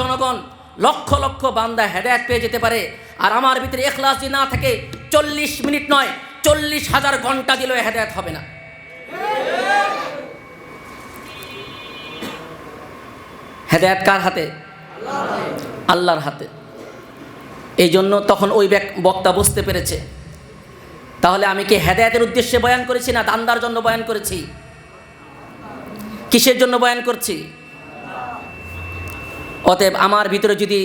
জনগণ, লক্ষ লক্ষ বান্দা হেদায়েত পেয়ে যেতে পারে। আর আমার ভিতরে ইখলাস যদি না থাকে, 40 মিনিট নয় 40,000 ঘন্টা দিলেও হেদায়েত হবে না। হেদায়েত কার হাতে? আল্লাহর হাতে। এই জন্য তখন ওই বক্তা বুঝতে পেরেছে, তাহলে আমি কি হেদায়েতের উদ্দেশ্যে বয়ান করেছি না দান্দার জন্য বয়ান করেছি? কিসের জন্য বয়ান করছি? অতএব আমার ভিতরে যদি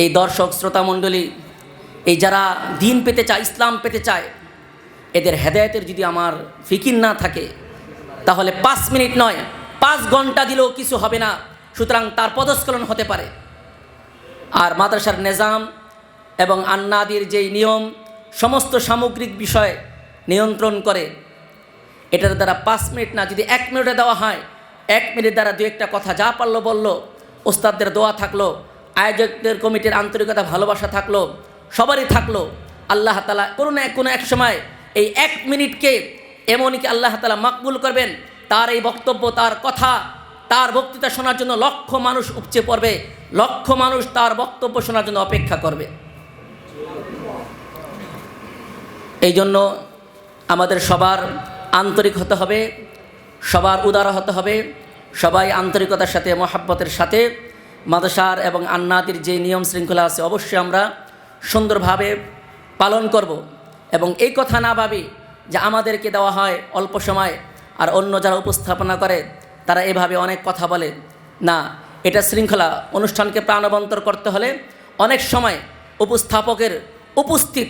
এই দর্শক শ্রোতা মণ্ডলী, এই যারা দিন পেতে চায়, ইসলাম পেতে চায়, এদের হেদায়েতের যদি আমার ফিকির না থাকে, তাহলে 5 মিনিট নয় 5 ঘন্টা দিলেও কিছু হবে না। সুতরাং তার পদস্খলন হতে পারে। আর মাদ্রাসার নিজাম এবং আন্নাদির যেই নিয়ম সমস্ত সামগ্রিক বিষয় নিয়ন্ত্রণ করে, এটার দ্বারা 5 মিনিট না, যদি 1 মিনিটে দেওয়া হয়, 1 মিনিট দ্বারা দু একটা কথা যা পারলো বললো, ওস্তাদদের দোয়া থাকলো, আয়োজকদের কমিটির আন্তরিকতা ভালোবাসা থাকলো, সবারই থাকলো, আল্লাহ তাআলা কোনো এক সময় এই 1 মিনিটকে এমনই কি আল্লাহ তাআলা মকবুল করবেন। তার এই বক্তব্য, তার কথা, তার বক্তৃতা শোনার জন্য লক্ষ মানুষ উপচে পড়বে, লক্ষ মানুষ তার বক্তব্য শোনার জন্য অপেক্ষা করবে। এই জন্য আমাদের সবার আন্তরিক হতে হবে, সবার উদার হতে হবে, সবাই আন্তরিকতার সাথে মহাব্বতের সাথে মাদ্রাসার এবং আন্নাদির যে নিয়ম শৃঙ্খলা আছে অবশ্যই আমরা সুন্দরভাবে পালন করব। এবং এই কথা না ভাবি যে আমাদেরকে দেওয়া হয় অল্প সময়, আর অন্য যারা উপস্থাপনা করে তারা এভাবে অনেক কথা বলে না। এটা শৃঙ্খলা। অনুষ্ঠানকে প্রাণবন্তর করতে হলে অনেক সময় উপস্থাপকের উপস্থিত